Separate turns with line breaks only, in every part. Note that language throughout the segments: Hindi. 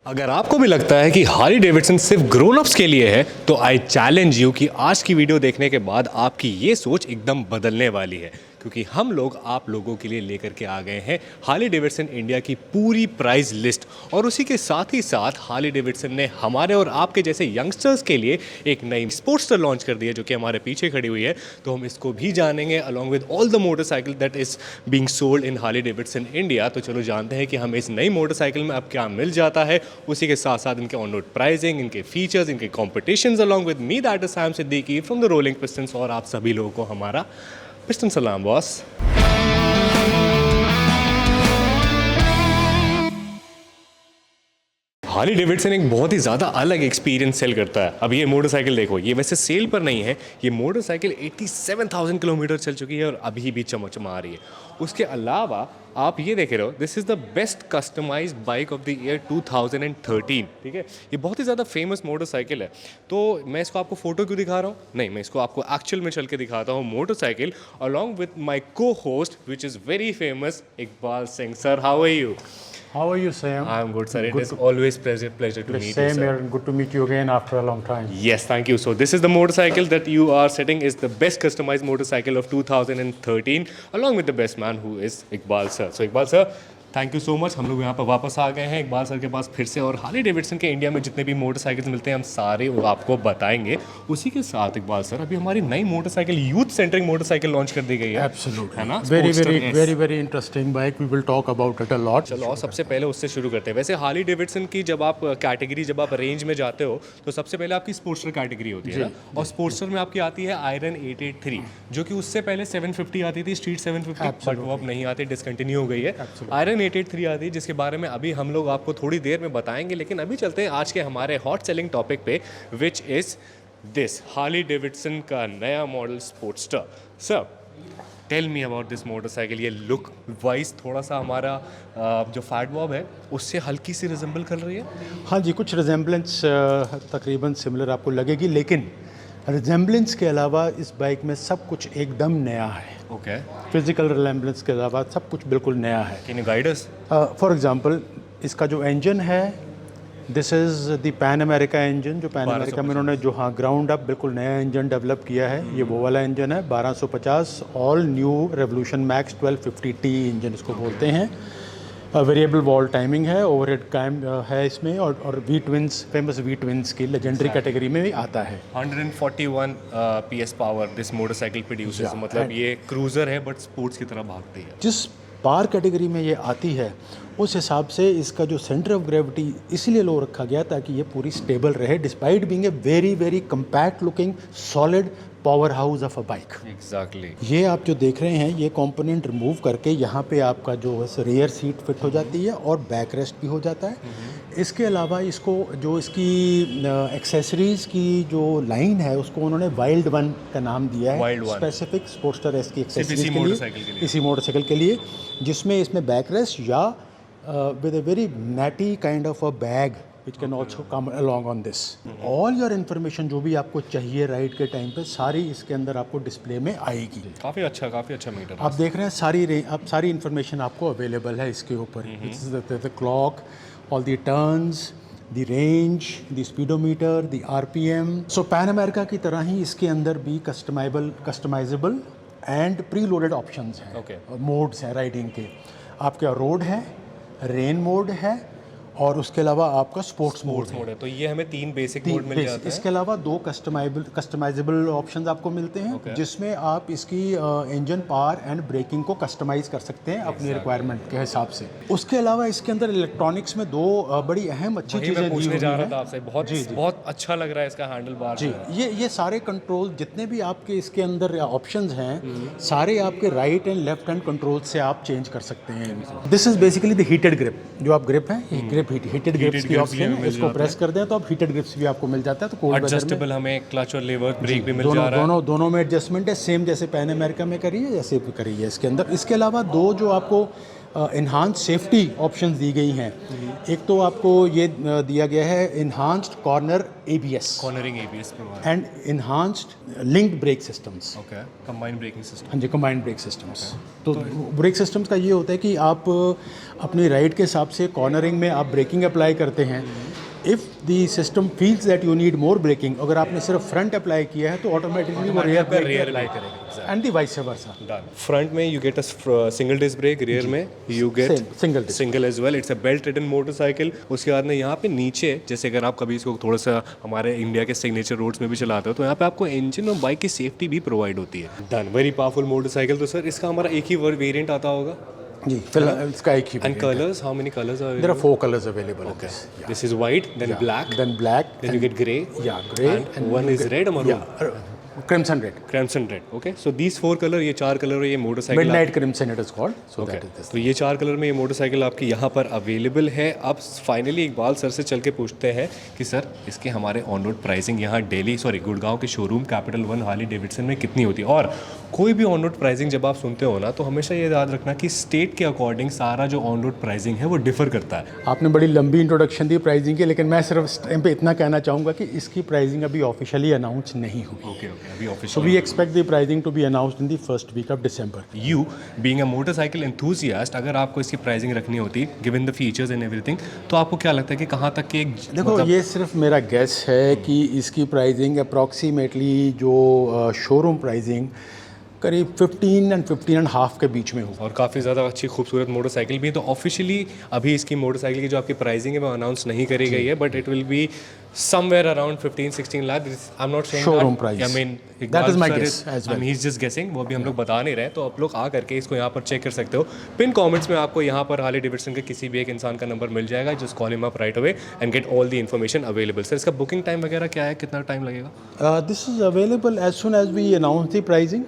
अगर आपको भी लगता है कि हार्ली डेविडसन सिर्फ ग्रोन अप्स के लिए है तो आई चैलेंज यू कि आज की वीडियो देखने के बाद आपकी ये सोच एकदम बदलने वाली है, क्योंकि हम लोग आप लोगों के लिए लेकर के आ गए हैं हार्ली डेविडसन इंडिया की पूरी प्राइस लिस्ट। और उसी के साथ ही साथ हार्ली डेविडसन ने हमारे और आपके जैसे यंगस्टर्स के लिए एक नई स्पोर्ट्सटर लॉन्च कर दी है जो कि हमारे पीछे खड़ी हुई है। तो हम इसको भी जानेंगे along with all the motorcycle that is being sold in Harley Davidson India. तो चलो जानते हैं कि हमें इस नई मोटरसाइकिल में अब क्या मिल जाता है, उसी के साथ साथ इनके ऑन रोड प्राइसिंग, इनके फीचर्स, इनके competitions. Along with me that is Sam Siddiqui from the rolling pistons, और आप सभी लोगों को हमारा पिस्टन सलाम बॉस। हार्ली डेविडसन एक बहुत ही ज़्यादा अलग एक्सपीरियंस सेल करता है। अब ये मोटरसाइकिल देखो, ये वैसे सेल पर नहीं है, ये मोटरसाइकिल 87,000 किलोमीटर चल चुकी है और अभी भी चमचमा रही है। उसके अलावा आप ये देख रहे हो, this is the best customised bike of the year 2013। ठीक है, ये बहुत ही ज़्यादा फेमस मोटरसाइकिल है। तो मैं इसको आपको फोटो क्यों दिखा रहा हूँ, नहीं, मैं इसको आपको एक्चुअल में चल के दिखाता हूँ motorcycle along with my co host which is very famous Iqbal Singh. Sir, how are you?
How are you, Sam?
I'm good, sir. It is always pleasure to meet you,
Same
sir.
here, and good to meet you again after a long time.
Yes, thank you. So this is the motorcycle that you are setting is the best customized motorcycle of 2013, along with the best man who is Iqbal sir. So Iqbal sir, thank you so much. हम लोग यहाँ पर वापस आ गए हैं इकबाल सर के पास फिर से, और हार्ली डेविडसन के इंडिया में जितने भी मोटरसाइकिल्स मिलते हैं हम सारे वो आपको बताएंगे। उसी के साथ इकबाल सर, अभी हमारी नई motorcycle youth centric motorcycle launch कर दी गई है।
Absolutely.
है ना?
Very interesting bike. We will talk about it a lot.
चलो, और सबसे पहले उससे शुरू करते हैं। वैसे हार्ली डेविडसन की जब आप कैटेगरी, जब आप रेंज में जाते हो तो सबसे पहले आपकी स्पोर्ट्सटर कैटेगरी होती है ना? और स्पोर्ट्सटर में आपकी आती है आयरन 883, जो कि उससे पहले 750 आती थी, स्ट्रीट 750, बट वो अब नहीं आती, डिसकंटिन्यू हो गई है। आयरन 883 आती है, जिसके बारे में अभी हम लोग आपको थोड़ी देर में बताएंगे। लेकिन अभी चलते हैं आज के हमारे हॉट सेलिंग टॉपिक पे, which is this Harley Davidson का नया model Sportster. Sir, tell me about this motorcycle. ये लुक वाइज थोड़ा सा हमारा जो फैट बॉब है उससे हल्की सी रिजेंबल कर रही है।
हाँ जी, कुछ रिजेम्बलेंस तकरीबन सिमिलर आपको लगेगी, लेकिन रिजेम्बलेंस के अलावा इस बाइक में सब कुछ एकदम नया है।
ओके,
फिजिकल रिजेम्बलेंस के अलावा सब कुछ बिल्कुल नया है।
Can you guide us?
For example, इसका जो इंजन है, this is the pan America engine, जो पैन अमेरिका में उन्होंने जो ग्राउंड अप बिल्कुल नया इंजन डेवलप किया है। ये वो वाला इंजन है, 1250 all new revolution max 1250T engine इसको बोलते हैं। वेरिएबल वॉल टाइमिंग है, ओवरहेड टाइम है इसमें, और V twins, famous V twins की लेजेंडरी कैटेगरी में भी आता है।
141 PS power this motorcycle producers, मतलब ये क्रूजर है बट स्पोर्ट्स की तरह भागती है।
जिस पार कैटेगरी में ये आती है उस हिसाब से इसका जो सेंटर ऑफ ग्रेविटी इसीलिए लो रखा गया ताकि ये पूरी स्टेबल रहे, despite being a very compact looking solid power house of a bike.
Exactly.
ये आप जो देख रहे हैं, ये कंपोनेंट रिमूव करके यहाँ पे आपका जो है रियर सीट फिट हो जाती है और बैक रेस्ट भी हो जाता है। इसके अलावा इसको जो इसकी एक्सेसरीज की जो लाइन है उसको उन्होंने वाइल्ड वन का नाम दिया है, स्पेसिफिक स्पोर्ट्सटर एस की एक्सेसरीज के लिए, इसी मोटरसाइकिल के लिए, जिसमें इसमें बैक रेस्ट या with a very natty kind of a bag which can also come along on this. All your information जो भी आपको चाहिए राइड के टाइम पे, सारी इसके अंदर आपको डिस्प्ले में आएगी।
काफ़ी अच्छा मीटर
आप देख रहे हैं, सारी इन्फॉर्मेशन आपको अवेलेबल है इसके ऊपर। The clock, all the turns, the range, the speedometer, the RPM। So pan America की तरह ही इसके अंदर भी customisable and pre loaded options हैं। मोड्स हैं राइडिंग के। आपका रोड है, रेन मोड है, और उसके अलावा आपका स्पोर्ट्स मोड है।
तो ये हमें 3 बेसिक मोड मिल जाते हैं।
इसके अलावा 2 कस्टमाइजेबल ऑप्शंस आपको मिलते हैं, जिसमें आप इसकी इंजन पावर एंड ब्रेकिंग को कस्टमाइज कर सकते हैं अपनी रिक्वायरमेंट के हिसाब से। उसके अलावा इसके अंदर इलेक्ट्रॉनिक्स में 2 बड़ी अहम अच्छी चीज़ें दी हुई हैं।
बहुत अच्छा लग रहा है इसका हैंडल बार
जी। ये सारे कंट्रोल जितने भी आपके इसके अंदर ऑप्शंस हैं, सारे आपके right and left hand control से आप चेंज कर सकते हैं। This is basically the heated grip, जो आप ग्रिप है, ग्रिप हीटेड ग्रिप्स की ऑप्शन है। इसको प्रेस कर दें तो आप हीटेड ग्रिप्स भी आपको मिल जाता है। तो कोल्ड
एडजस्टेबल हमें क्लच और लीवर ब्रेक भी मिल जा रहा है।
दोनों में एडजस्टमेंट है, सेम जैसे पैन अमेरिका में करी है जैसे करी है इसके अंदर। इसके अलावा 2 जो आपको इन्हांस सेफ्टी ऑप्शंस दी गई हैं, एक तो आपको ये दिया गया है enhanced corner ABS
cornering ABS provide,
and enhanced linked brake systems.
Okay, combined braking system.
हाँ जी, कंबाइंड ब्रेक सिस्टम्स। तो ब्रेक सिस्टम्स का ये होता है कि आप अपनी राइड के हिसाब से कॉर्नरिंग में आप ब्रेकिंग अप्लाई करते हैं। If the system feels that you need more braking, अगर आपने सिर्फ फ्रंट अप्लाई किया है तो ऑटोमेटिकली वो रेयर ब्रेक अप्लाई करेगा, and the vice versa.
Front में you get a single disc brake, rear में you get single as well. It's a belt ridden motorcycle. उसके बाद में यहाँ पे नीचे, जैसे अगर आप कभी इसको थोड़ा सा हमारे इंडिया के सिग्नेचर रोड्स में भी चलाते हो तो यहाँ पे आपको इंजन और बाइक की सेफ्टी भी प्रोवाइड होती है। Done, very powerful motorcycle. तो सर इसका हमारा एक ही वेरिएंट आता होगा
जी, फिलहाल इसका एक ही।
And colours, how many colours are
there are 4 colours available.
Okay, this is white, then black,
then
you get grey,
grey,
and one is red or maroon,
crimson red,
okay, so these 4 color, ये 4 कलर ये motorcycle
midnight crimson it is called, so that is this।
तो ये 4 कलर में ये मोटरसाइकिल आपकी यहाँ पर अवेलेबल है। अब फाइनली इकबाल सर से चल के पूछते हैं कि सर इसके हमारे ऑन रोड प्राइसिंग यहाँ गुड़गांव के showroom capital one Harley Davidson में कितनी होती है। और कोई भी ऑन रोड प्राइसिंग जब आप सुनते हो ना तो हमेशा ये याद रखना कि स्टेट के अकॉर्डिंग सारा जो ऑन रोड प्राइसिंग है वो डिफर करता है।
आपने बड़ी लंबी इंट्रोडक्शन दी प्राइसिंग की, लेकिन मैं सिर्फ इस टाइम पे इतना कहना चाहूँगा कि इसकी प्राइसिंग अभी ऑफिशियली अनाउंस नहीं हुई।
ओके, अभी
So
official.
we expect the pricing to be announced in the first week of December।
You being a motorcycle enthusiast, अगर आपको इसकी प्राइसिंग रखनी होती given the features and everything, तो आपको क्या लगता है कि कहाँ तक की एक
देखो ये सिर्फ मेरा गेस है कि इसकी प्राइसिंग अप्रॉक्सीमेटली जो शोरूम प्राइसिंग करीब 15 and 15.5 के बीच में हो।
और काफ़ी ज़्यादा अच्छी खूबसूरत मोटरसाइकिल भी है। तो ऑफिशियली अभी इसकी मोटरसाइकिल की जो आपकी प्राइसिंग है वो अनाउंस नहीं करी गई है, but it will be somewhere around 15-16 lakh. I'm not saying
showroom
that,
price.
I mean
that is my
sir
guess as well।
he's just guessing, वो भी हम लोग बता नहीं रहे, तो आप लोग आ करके इसको यहाँ पर चेक कर सकते हो। पिन कमेंट्स में आपको यहाँ पर हार्ली डेविडसन के किसी भी एक इंसान का नंबर मिल जाएगा, just call him up right away and get all the information available. Sir इसका बुकिंग टाइम वगैरह क्या है, कितना टाइम लगेगा?
This is available as soon as we announce the pricing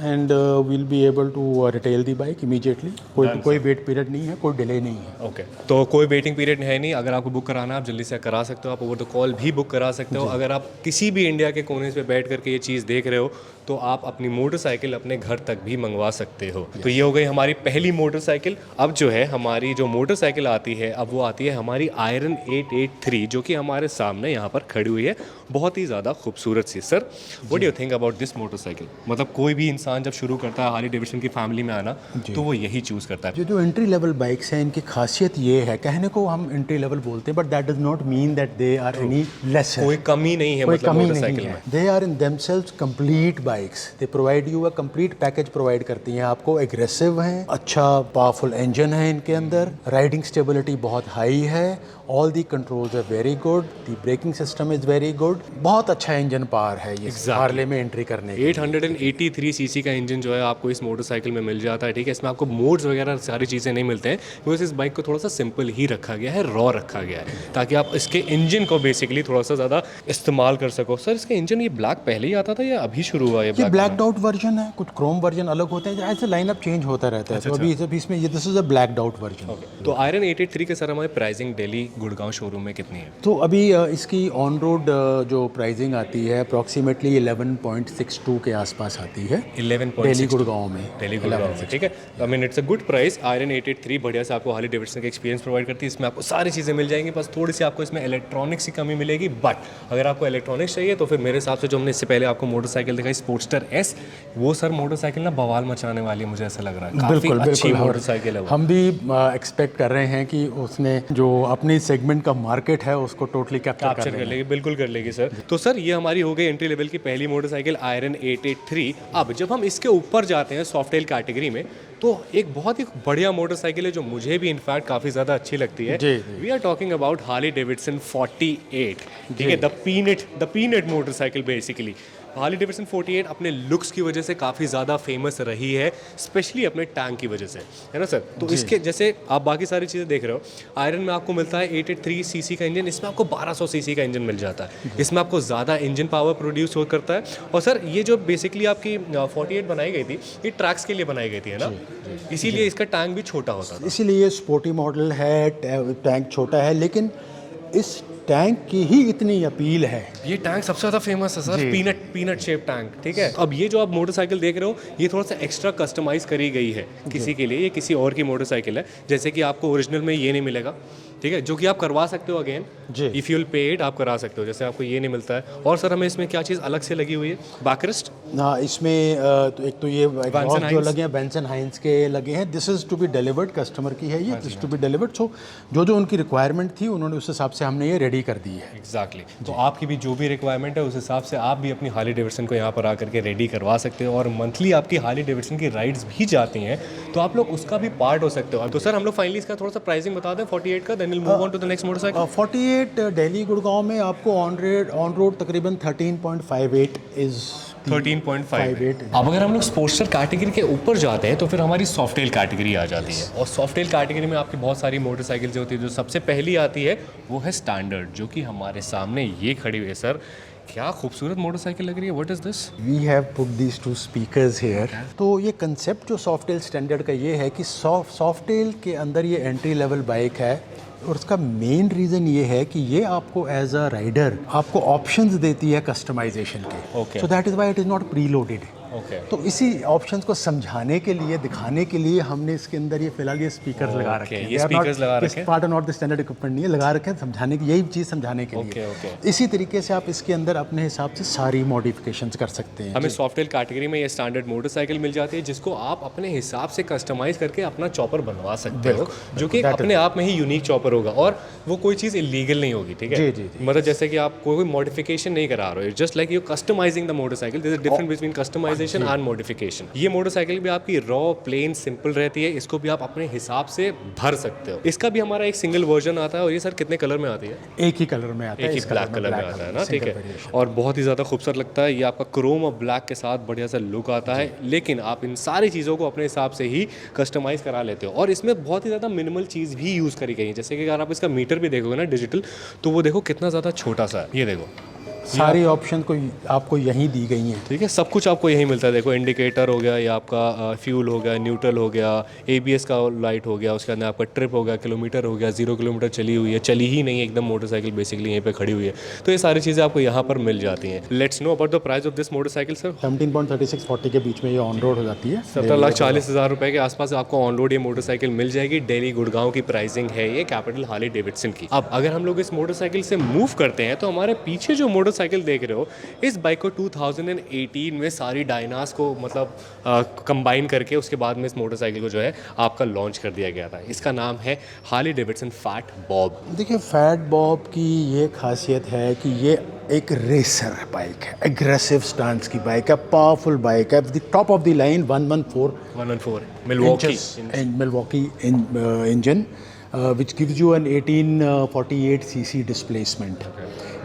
and will be able to retail the bike immediately. कोई वेट पीरियड नहीं है, कोई डिले नहीं है।
ओके, तो कोई वेटिंग पीरियड है नहीं। अगर आपको बुक कराना है आप जल्दी से करा सकते हो, आप ओवर द कॉल भी बुक करा सकते हो। अगर आप किसी भी इंडिया के कोने पे बैठ करके ये चीज़ देख रहे हो तो आप अपनी मोटरसाइकिल अपने घर तक भी मंगवा सकते हो। तो ये हो गई हमारी पहली मोटरसाइकिल। अब जो है हमारी जो मोटरसाइकिल आती है, अब वो आती है हमारी आयरन 883, जो कि हमारे सामने यहाँ पर खड़ी हुई है, बहुत ही ज़्यादा खूबसूरत सी। Sir what do you think about this motorcycle? मतलब कोई भी इंसान जब शुरू करता है हार्ली डेविडसन की फैमिली में आना तो वो यही चूज़ करता है।
जो एंट्री लेवल बाइक्स हैं इनकी खासियत ये है, कहने को हम एंट्री लेवल बोलते हैं but that does not mean that they are any less.
कोई कमी नहीं है, मतलब मोटरसाइकिल में।
They are in themselves complete bikes. They provide you a complete package provide करती हैं आपको। एग्रेसिव हैं, अच्छा पावरफुल इंजन है इनके अंदर, राइडिंग स्टेबिलिटी बहुत हाई है, all the controls are very good, the braking system is very good. बहुत अच्छा इंजन पावर है ये हार्ले में एंट्री करने के।
883 सीसी का इंजन जो है आपको इस मोटरसाइकिल में मिल जाता है। ठीक है, इसमें आपको मोड्स वगैरह सारी चीज़ें नहीं मिलते हैं, क्योंकि इस बाइक को थोड़ा सा सिंपल ही रखा गया है, रॉ रखा गया है, ताकि आप इसके इंजन को बेसिकली थोड़ा सा ज़्यादा इस्तेमाल कर सको। सर इसका इंजन ये ब्लैक पहले ही आता था या अभी शुरू हुआ?
ये ब्लैक आउट वर्जन है, कुछ क्रोम वर्जन अलग होते हैं, ऐसे लाइनअप चेंज होता रहता है। तो अभी इसमें ये this is a black out version.
तो आयरन 883 के सर हमारी प्राइसिंग दिल्ली गुड़गांव शोरूम में कितनी है?
तो अभी इसकी ऑन रोड जो प्राइसिंग आती है अप्रॉक्सीमेटली 11.62 के आसपास आती है।
11.62
दिल्ली गुड़गांव में।
दिल्ली गुड़गांव में, ठीक है। I mean it's a good price. Iron 883 बढ़िया से आपको हार्ली डेविडसन का एक्सपीरियंस प्रोवाइड करती है। इसमें आपको सारी चीज़ें मिल जाएंगी, बस थोड़ी सी आपको इसमें इलेक्ट्रॉनिक्स की कमी मिलेगी। बट अगर आपको इलेक्ट्रॉनिक्स चाहिए तो फिर मेरे हिसाब से जो हमने इससे पहले आपको मोटरसाइकिल दिखाई स्पोर्ट्सटर एस, वो सर मोटरसाइकिल ना बवाल मचाने वाली, मुझे ऐसा लग रहा है। काफी अच्छी मोटरसाइकिल है वो।
हम भी एक्सपेक्ट कर रहे हैं कि उसने जो अपनी सेगमेंट का मार्केट है उसको टोटली कैप्चर
कर लेगी, बिल्कुल कर लेगी सर। तो सर ये हमारी हो गई एंट्री लेवल की पहली मोटरसाइकिल आयरन 883। अब जब हम इसके ऊपर जाते हैं सॉफ्टेल कैटेगरी में, तो एक बहुत ही बढ़िया मोटरसाइकिल है जो मुझे भी इनफैक्ट काफ़ी ज़्यादा अच्छी लगती है। We are talking about Harley Davidson 48, ठीक है, the peanut motorcycle basically. Harley Davidson 48 अपने लुक्स की वजह से काफ़ी ज़्यादा फेमस रही है, स्पेशली अपने टैंक की वजह से, है ना सर? तो इसके जैसे आप बाकी सारी चीज़ें देख रहे हो, आयरन में आपको मिलता है 883 सीसी का इंजन, इसमें आपको 1200 सीसी का इंजन मिल जाता है। इसमें आपको ज़्यादा इंजन पावर प्रोड्यूस हो करता है। और सर ये जो बेसिकली आपकी 48 बनाई गई थी, ये ट्रैक्स के लिए बनाई गई थी, है ना? इसीलिए इसका टैंक भी छोटा होता था।
इसीलिए स्पोर्टी मॉडल है, टैंक छोटा है, लेकिन इस टैंक की ही इतनी अपील है।
ये टैंक सबसे ज़्यादा फेमस है सर, पीनट शेप टैंक, ठीक है। अब ये जो आप मोटरसाइकिल देख रहे हो, ये थोड़ा सा एक्स्ट्रा कस्टमाइज करी गई है किसी के लिए, ये किसी और की मोटरसाइकिल है, जैसे कि आपको ओरिजिनल में ये नहीं मिलेगा, ठीक है, जो कि आप करवा सकते हो again, if you will pay it, आप करा सकते हो, जैसे आपको ये नहीं मिलता है। और सर हमें इसमें क्या चीज़ अलग से लगी हुई है? बैकरेस्ट,
हाँ, इसमें तो एक तो ये एग्जॉस्ट जो लगे हैं बेंसन हाइंस के लगे हैं। This is to be delivered, customer की है ये, this to be delivered. So जो उनकी रिक्वायरमेंट थी उन्होंने उस हिसाब से हमने ये रेडी कर दी है।
एग्जैक्टली। तो आपकी भी जो भी रिक्वायरमेंट है उस हिसाब से आप भी अपनी हार्ली डेविडसन को यहाँ पर आकर के रेडी करवा सकते हो, और मंथली आपकी हार्ली डेविडसन की राइड्स भी जाती हैं, तो आप लोग उसका भी पार्ट हो सकते हो। तो सर हम लोग फाइनली इसका थोड़ा सा प्राइसिंग बता दें 48 का, then will move on to the next motorcycle.
48 Delhi Gurgaon में आपको ऑन रोड तकरीबन 13.58 इज़
13.58। अब अगर हम लोग स्पोर्ट्सर कैटेगरी के ऊपर जाते हैं तो फिर हमारी सॉफ्टेल कैटेगरी आ जाती है, और सॉफ्टेल कैटेगरी में आपकी बहुत सारी मोटरसाइकिल जो होती है। जो सबसे पहली आती है वो है स्टैंडर्ड, जो कि हमारे सामने ये खड़ी हुई है। सर क्या खूबसूरत मोटरसाइकिल लग रही है, what is this?
We have put these two speakers here. तो ये कंसेप्ट जो सॉफ्टेल स्टैंडर्ड का ये है कि सॉफ्टेल के अंदर ये एंट्री लेवल बाइक है, और उसका मेन रीज़न ये है कि ये आपको एज अ राइडर आपको ऑप्शंस देती है कस्टमाइजेशन के।
Okay.
So that is why it is not pre loaded.
Okay.
तो इसी ऑप्शंस को समझाने के लिए, दिखाने के लिए हमने इसके अंदर ये फिलहाल ये स्पीकर्स लगा रखे हैं।
ये स्पीकर्स लगा रखे हैं,
part not the standard equipment नहीं है, लगा रखे हैं समझाने की, यही चीज़ समझाने के लिए।
ओके।
इसी तरीके से आप इसके अंदर अपने हिसाब से सारी मॉडिफिकेशंस कर सकते हैं।
हमें सॉफ्टवेयर कैटेगरी में ये स्टैंडर्ड मोटरसाइकिल मिल जाती है, जिसको आप अपने हिसाब से कस्टमाइज करके अपना चॉपर बनवा सकते हो, जो कि अपने आप में ही यूनिक चॉपर होगा, और वो कोई चीज़ इलीगल नहीं होगी, ठीक है।
जी।
मतलब जैसे कि आप कोई मॉडिफिकेशन नहीं करा रहे हो, just like you customising the motorcycle. There is a difference between customisation and modification. ये मोटरसाइकिल भी आपकी रॉ प्लेन सिंपल रहती है, इसको भी आप अपने हिसाब से भर सकते हो। इसका भी हमारा एक सिंगल वर्जन आता है, और ये सर कितने कलर में आती है?
एक ही कलर में आता है,
एक ही ब्लैक कलर में आता है ना, ठीक है। और बहुत ही ज़्यादा खूबसूरत लगता है ये, आपका क्रोम और ब्लैक के साथ बढ़िया सा लुक आता है, लेकिन आप इन सारी चीज़ों को अपने हिसाब से ही कस्टमाइज़ करा लेते हो। और इसमें बहुत ही ज़्यादा मिनिमल चीज़ भी यूज़ करी गई है, जैसे कि अगर आप इसका मीटर भी देखोगे ना डिजिटल, तो वो देखो कितना ज़्यादा छोटा सा है, ये देखो।
सारी ऑप्शन को आपको यहीं दी गई हैं,
ठीक है, सब कुछ आपको यहीं मिलता है। देखो इंडिकेटर हो गया, या आपका फ्यूल हो गया, न्यूट्रल हो गया, ABS का लाइट हो गया, उसके अंदर आपका ट्रिप हो गया, किलोमीटर हो गया, 0 किलोमीटर चली हुई है, चली ही नहीं है एकदम मोटरसाइकिल, बेसिकली यहीं पे खड़ी हुई है। तो ये सारी चीज़ें आपको यहाँ पर मिल जाती हैं। Let's know about the price of this motorcycle sir.
17.36-40 के बीच में ये ऑन रोड हो जाती है।
17,40,000 रुपये के आसपास आपको ऑन रोड ये मोटरसाइकिल मिल जाएगी। दिल्ली गुड़गांव की प्राइसिंग है ये कैपिटल हार्ली डेविडसन की। अब अगर हम लोग इस मोटरसाइकिल से मूव करते हैं, तो हमारे पीछे जो मोटरसाइकिल देख रहे हो, इस बाइक को 2018 में सारी डायनास को मतलब कंबाइन करके उसके बाद में इस मोटरसाइकिल को जो है आपका लॉन्च कर दिया गया था। इसका नाम है हार्ली डेविडसन फैट बॉब।
देखिए, फैट बॉब की ये खासियत है कि ये एक रेसर बाइक है, एग्रेसिव स्टांस की बाइक है, पावरफुल बाइक है, the top of the line 114 Milwaukee engine which gives you an 1848 cc displacement.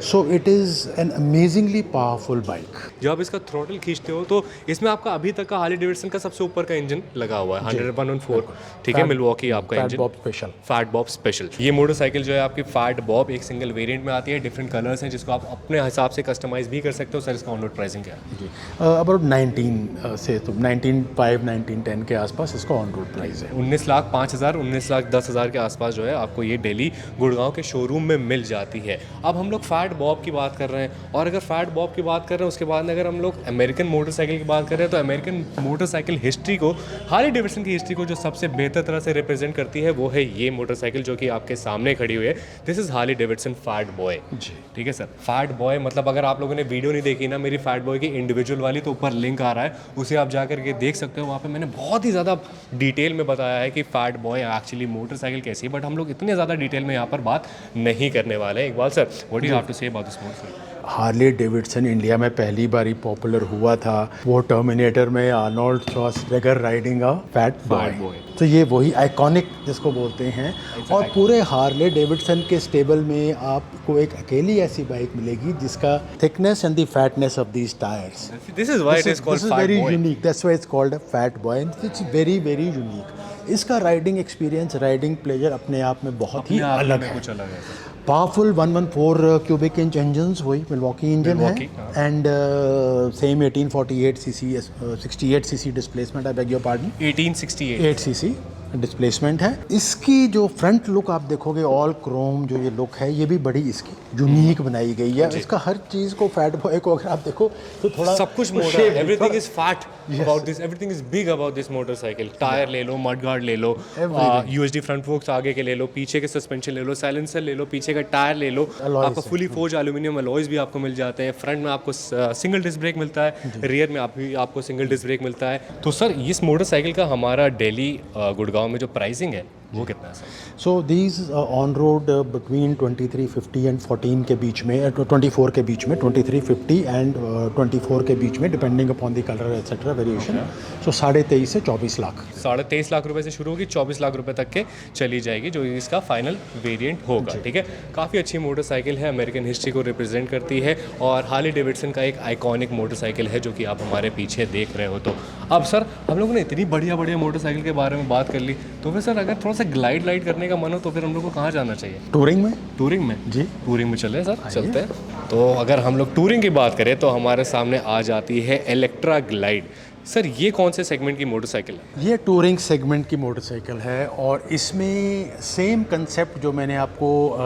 So it is an amazingly powerful bike.
जब आप इसका थ्रॉटल खींचते हो तो इसमें आपका अभी तक का हार्ली डेविडसन का सबसे ऊपर का इंजन लगा हुआ है, 114, ठीक है, मिल्वॉकी आपका इंजन, फैट बॉब स्पेशल। ये मोटरसाइकिल जो है आपकी फैट बॉब एक सिंगल वेरिएंट में आती है, डिफरेंट कलर्स हैं जिसको आप अपने हिसाब से कस्टमाइज भी कर सकते हो। सर इसका ऑन रोड प्राइसिंग क्या है?
जी, अबाउट 19 से तो 19.5 19.10 के आसपास इसका ऑन रोड प्राइस है।
19,05,000 19,10,000 के आसपास जो है आपको ये दिल्ली गुड़गांव के शोरूम में मिल जाती है। अब हम लोग फैट बॉब की बात कर रहे हैं, और अगर फैट बॉब की बात कर रहे हैं उसके बाद अगर हम लोग अमेरिकन मोटरसाइकिल की बात कर रहे हैं, तो अमेरिकन मोटरसाइकिल हिस्ट्री को, हार्ली डेविडसन की हिस्ट्री को जो सबसे बेहतर तरह से रिप्रेजेंट करती है वो है ये मोटरसाइकिल जो कि आपके सामने खड़ी हुई है। This is Harley Davidson fat boy.
जी,
ठीक है सर। फैट बॉय मतलब अगर आप लोगों ने वीडियो नहीं देखी ना मेरी फैट बॉय की इंडिविजुअल वाली, तो ऊपर लिंक आ रहा है, उसे आप जा करके देख सकते हो। वहाँ पे मैंने बहुत ही ज़्यादा डिटेल में बताया है कि फैट बॉय एक्चुअली मोटरसाइकिल कैसी है, बट हम लोग इतने ज़्यादा डिटेल में यहाँ पर बात नहीं करने वाले हैं। Iqbal sir, what do you have to say about this motorcycle?
Harley Davidson India में पहली बार ही पॉपुलर हुआ था वो टर्मिनेटर में Arnold Schwarzenegger riding a fat boy. तो ये वही आइकॉनिक जिसको बोलते हैं। और पूरे हार्ले डेविडसन के स्टेबल में आपको एक अकेली ऐसी बाइक मिलेगी जिसका thickness and the fatness of these tyres,
this is why it is called fat
very
boy.
Unique, that's why it's called a fat boy, it's very very unique. इसका राइडिंग एक्सपीरियंस, राइडिंग प्लेजर अपने आप में बहुत ही अलग है।
कुछ अलग है।
पावरफुल 114 क्यूबिक इंच इंजन्स, वही मिल्वॉकी इंजन है, and same 1848 CC 68 CC displacement, I beg your pardon,
1868
CC displacement है। इसकी जो फ्रंट लुक आप देखोगे, ऑल क्रोम जो ये लुक है, ये भी बड़ी इसकी यूनिक बनाई गई है। इसका हर चीज़ को फैट बॉय को अगर आप देखो तो थोड़ा
सब कुछ मोटा, everything is fat about this, everything is big about this motorcycle. Tyre ले लो, मड गार्ड ले लो, यूएसडी फ्रंट फोक्स आगे के ले लो, पीछे के सस्पेंशन ले लो, साइलेंसर ले लो, पीछे का टायर ले लो, आपको फुली फोर्ज एल्यूमिनियम अलॉयज भी आपको मिल जाते हैं। फ्रंट में आपको सिंगल डिस्क ब्रेक मिलता है, रियर में आपको सिंगल डिस्क ब्रेक मिलता है। तो सर इस मोटरसाइकिल का हमारा दिल्ली गुड़गांव में जो प्राइसिंग है वो कितना है sir?
So these on road between 2350 and 14 के बीच में, 24 के बीच में, 2350 एंड 24 के बीच में, depending upon the colour etcetera variation. So 23.5 से 24 लाख,
23.5 लाख रुपए से शुरू होगी, 24 लाख रुपए तक के चली जाएगी, जो इसका फाइनल वेरिएंट होगा। ठीक है, काफ़ी अच्छी मोटरसाइकिल है, अमेरिकन हिस्ट्री को रिप्रेजेंट करती है और हार्ले डेविडसन का एक आइकॉनिक मोटरसाइकिल है जो कि आप हमारे पीछे देख रहे हो। तो अब सर हम लोगों ने इतनी बढ़िया बढ़िया मोटरसाइकिल के बारे में बात कर ली, तो फिर सर अगर थोड़ा सा ग्लाइड लाइट करने का मन हो तो फिर हम लोग को कहाँ जाना चाहिए?
टूरिंग में।
टूरिंग में
जी,
टूरिंग में चले सर, चलते हैं। तो अगर हम लोग टूरिंग की बात करें तो हमारे सामने आ जाती है इलेक्ट्रा ग्लाइड। सर ये कौन से सेगमेंट की मोटरसाइकिल है?
ये टूरिंग सेगमेंट की मोटरसाइकिल है और इसमें सेम कंसेप्ट जो मैंने आपको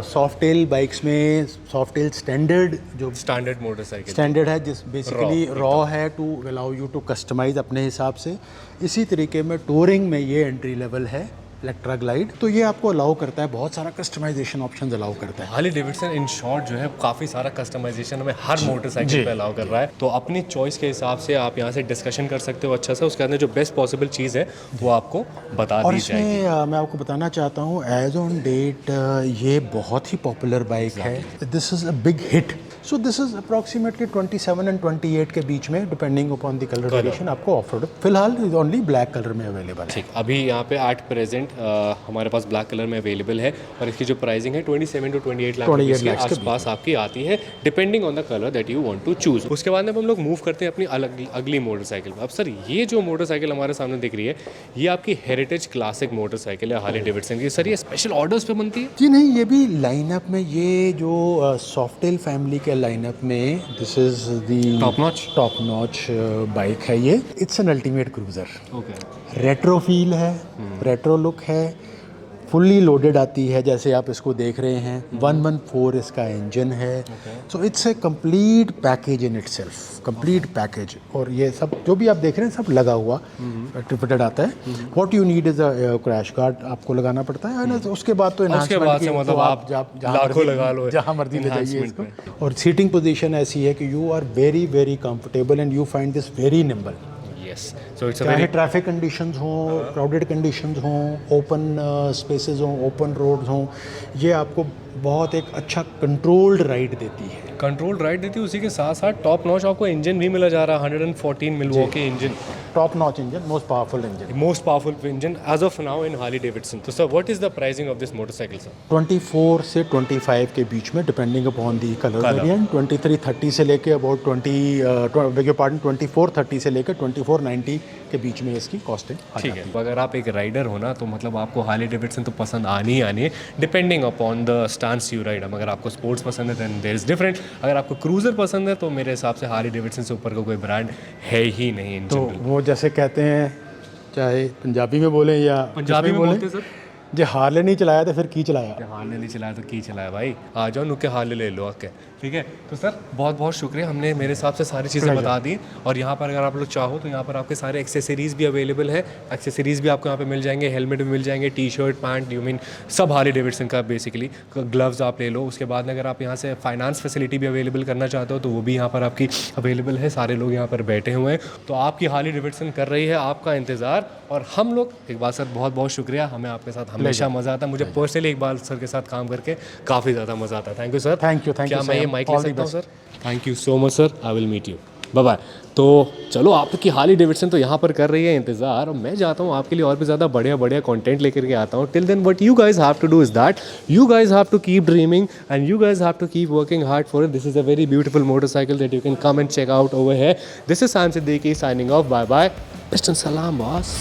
सॉफ्टेल बाइक्स में, सॉफ्टेल स्टैंडर्ड जो
स्टैंडर्ड मोटरसाइकिल
स्टैंडर्ड है, जिस बेसिकली रॉ है to allow you to customise अपने हिसाब से, इसी तरीके में टूरिंग में ये एंट्री लेवल है इलेक्ट्रा ग्लाइड। तो ये आपको अलाउ करता है, बहुत सारा कस्टमाइजेशन ऑप्शन अलाउ करता है।
हार्ले डेविडसन इन शॉर्ट जो है काफ़ी सारा कस्टमाइजेशन हमें हर मोटरसाइकिल पे अलाउ कर रहा है। तो अपनी चॉइस के हिसाब से आप यहाँ से डिस्कशन कर सकते हो अच्छा सा, उसके अंदर जो बेस्ट पॉसिबल चीज़ है वो आपको बता दी जाएगी।
मैं आपको बताना चाहता हूँ एज ऑन डेट ये बहुत ही पॉपुलर बाइक है। This is a big hit. So this is approximately 27 and 28 के बीच में, depending upon the colour variation, आपको ऑफ रोड फिलहाल ओनली ब्लैक कलर में अवेलेबल है।
ठीक, अभी यहाँ पे एट प्रेजेंट हमारे पास ब्लैक कलर में अवेलेबल है और इसकी जो प्राइसिंग है 27 to 28 लाख के आसपास आपकी आती है, depending on the colour that you want to choose. उसके बाद में हम लोग मूव करते हैं अपनी अगली मोटरसाइकिल में। अब सर ये जो मोटरसाइकिल हमारे सामने दिख रही है ये आपकी हेरिटेज क्लासिक मोटरसाइकिल है हार्ले डेविडसन की। सर ये स्पेशल ऑर्डर्स पे बनती है?
जी नहीं, ये भी लाइनअप में, ये जो सॉफ्टेल फैमिली के लाइनअप में, this is the top notch bike है ये। It's an ultimate cruiser.
Okay,
retro feel है, रेट्रो लुक है, फुल्ली लोडेड आती है जैसे आप इसको देख रहे हैं। 114 इसका इंजन है। So it's a complete package in itself, complete package. और ये सब जो भी आप देख रहे हैं सब लगा हुआ फिटेड आता है। What you need is a crash guard आपको लगाना पड़ता है ना। उसके बाद तो
उसके बाद से मतलब आप लाखों लगा लो,
जहाँ मर्जी ले जाइए इसको। और सीटिंग पोजीशन ऐसी है कि you are very very comfortable and you find this very nimble.
चाहे
ट्रैफिक कंडीशंस हों, क्राउडेड कंडीशंस हों, ओपन स्पेसेस हों, ओपन रोड्स हों, ये आपको बहुत एक अच्छा कंट्रोल्ड राइड देती है।
कंट्रोल राइड देती है, उसी के साथ साथ टॉप नॉच आपको इंजन भी मिला जा रहा है। 114 Milwaukee engine,
top notch engine, most powerful engine
as of now in Harley Davidson. तो sir what is the pricing of this motorcycle sir?
24 से 25 के बीच में, depending upon the colour variant. 2330 से लेके अबाउट 2430 से लेकर 2490 के बीच में इसकी कॉस्टिंग।
ठीक है, अगर आप एक राइडर हो ना तो मतलब आपको हार्ले डेविडसन तो पसंद आनी ही आनी है, depending upon the stance you ride. अगर आपको स्पोर्ट्स पसंद है देन देयर इज डिफरेंट, अगर आपको क्रूजर पसंद है तो मेरे हिसाब से हार्ले डेविडसन से ऊपर का कोई ब्रांड है ही नहीं इन
तो वो जैसे कहते हैं, चाहे पंजाबी में बोलें या
पंजाबी में बोलते सर,
जो हार्ले नहीं चलाया तो फिर की चलाया।
हार्ले नहीं चलाया तो की चलाया भाई, आ जाओ नुके हार्ले ले लो आके। ठीक है, तो सर बहुत बहुत शुक्रिया, हमने मेरे हिसाब से सारी चीज़ें बता दी। और यहाँ पर अगर आप लोग चाहो तो यहाँ पर आपके सारे एक्सेसरीज़ भी अवेलेबल है। एक्सेसरीज़ भी आपको यहाँ पे मिल जाएंगे, हेलमेट भी मिल जाएंगे, T shirt pant, you mean सब हार्ले डेविडसन का बेसिकली। ग्लव्स आप ले लो। उसके बाद में अगर आप यहाँ से फाइनेंस फैसिलिटी भी अवेलेबल करना चाहते हो तो वो भी यहाँ पर आपकी अवेलेबल है। सारे लोग यहाँ पर बैठे हुए हैं, तो आपकी हार्ले डेविडसन कर रही है आपका इंतज़ार। और हम लोग एक बार सर बहुत बहुत शुक्रिया, हमें आपके साथ हमेशा मज़ा आता है। मुझे पर्सनली एक बार सर के साथ काम करके काफ़ी ज़्यादा मज़ा आता है। Thank you sir.
Thank you.
क्या मैं ये माइक ले सकता हूँ सर? Thank you so much sir, I will meet you, bye bye. तो चलो, आपकी हार्ले डेविडसन तो यहाँ पर कर रही है इंतज़ार, और मैं जाता हूँ आपके लिए और भी ज़्यादा बढ़िया कंटेंट लेकर के आता हूँ। Till then what you guys have to do is that you guys have to keep dreaming and you guys have to keep working hard for it. This is a very beautiful motorcycle that you can come and check out over here. This is Saim Siddiqui signing off, bye bye, best and सलाम बॉस।